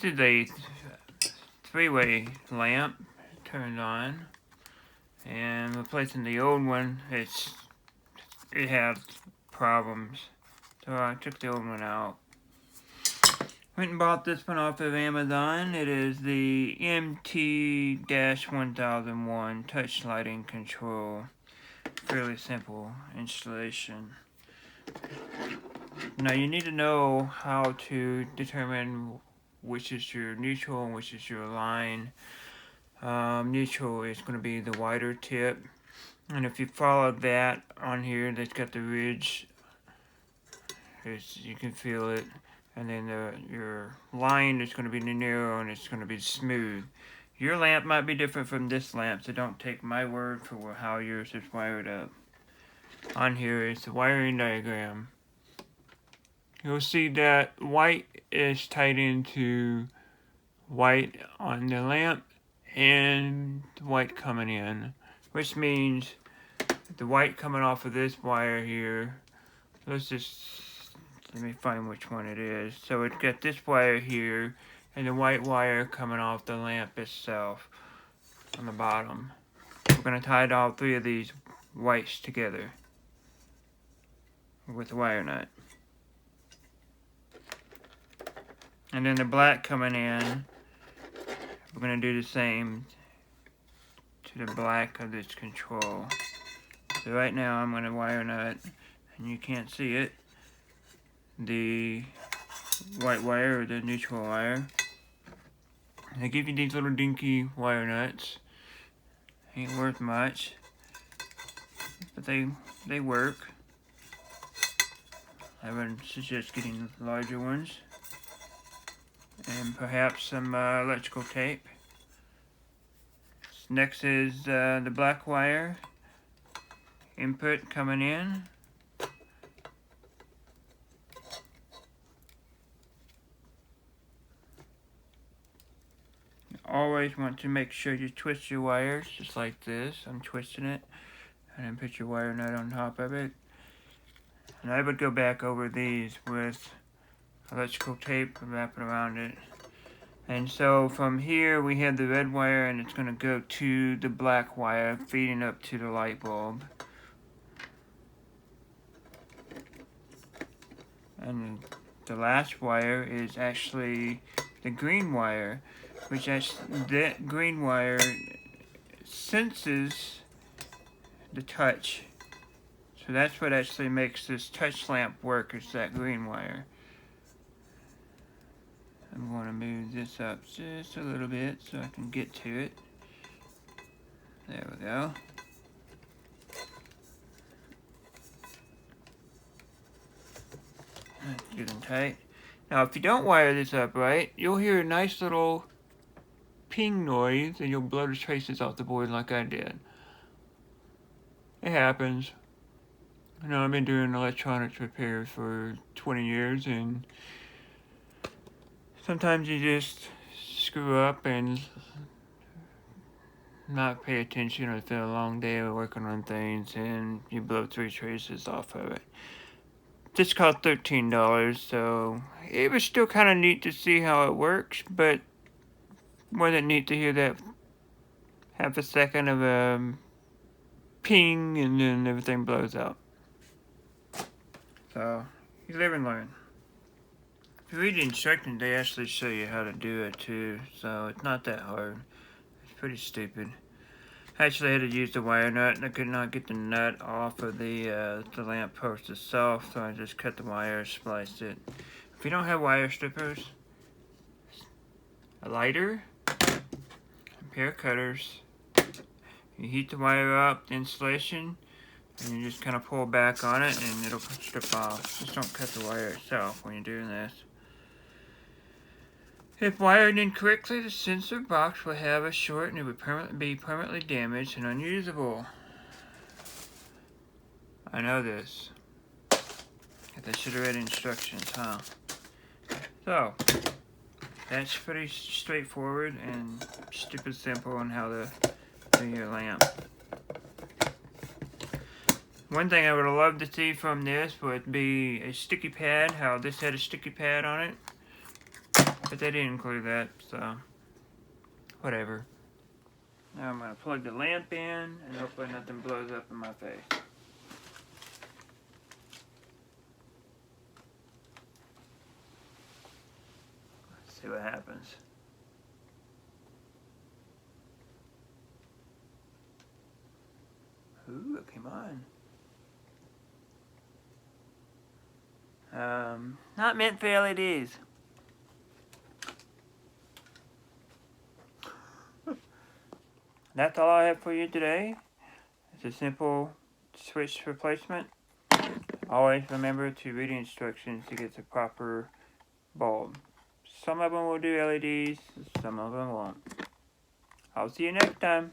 This is a three-way lamp turned on, and replacing the old one, it had problems, so I took the old one out. Went and bought this one off of Amazon. It is the mt-1001 touch lighting control. Fairly simple installation. Now you need to know how to determine which is your neutral and which is your line. Neutral is going to be the wider tip, and if you follow that on here, that's got the ridge, you can feel it, and then your line is going to be narrow and it's going to be smooth. Your lamp might be different from this lamp, so don't take my word for how yours is wired up. On here is the wiring diagram. You'll see that white is tied into white on the lamp and white coming in, which means the white coming off of this wire here, let me find which one it is. So it's got this wire here and the white wire coming off the lamp itself on the bottom. We're going to tie all three of these whites together with the wire nut. And then the black coming in, we're going to do the same to the black of this control. So right now I'm going to wire nut, and you can't see it, the white wire or the neutral wire. And they give you these little dinky wire nuts. Ain't worth much, but they work. I would suggest getting larger ones, and perhaps some electrical tape. Next is the black wire input coming in. You always want to make sure you twist your wires just like this. I'm twisting it, and then put your wire nut on top of it. And I would go back over these with electrical tape and wrap it around it. And so from here we have the red wire, and it's going to go to the black wire feeding up to the light bulb. And the last wire is actually the green wire, which that green wire senses the touch. So that's what actually makes this touch lamp work, is that green wire. I'm going to move this up just a little bit so I can get to it. There we go. That's good and tight. Now if you don't wire this up right, you'll hear a nice little ping noise, and you'll blow the traces off the board like I did. It happens. You know, I've been doing electronics repairs for 20 years, and sometimes you just screw up and not pay attention, or it's been a long day of working on things, and you blow 3 traces off of it. This cost $13, so it was still kind of neat to see how it works, but wasn't neat to hear that half a second of a ping and then everything blows out. So, you live and learn. If you read the instructions, they actually show you how to do it too, so it's not that hard. It's pretty stupid. I actually had to use the wire nut, and I could not get the nut off of the lamp post itself, so I just cut the wire, spliced it. If you don't have wire strippers, a lighter, a pair of cutters, you heat the wire up, the insulation, and you just kind of pull back on it and it'll strip off. Just don't cut the wire itself when you're doing this. If wired incorrectly, the sensor box will have a short and it would be permanently damaged and unusable. I know this. I should have read instructions, huh? So, that's pretty straightforward and stupid simple on how to do your lamp. One thing I would have loved to see from this would be a sticky pad, how this had a sticky pad on it. But they didn't include that, so whatever. Now I'm going to plug the lamp in and hopefully nothing blows up in my face. Let's see what happens. Ooh, it came on. Not meant for LEDs. That's all I have for you today. It's a simple switch replacement. Always remember to read the instructions to get the proper bulb. Some of them will do LEDs, some of them won't. I'll see you next time.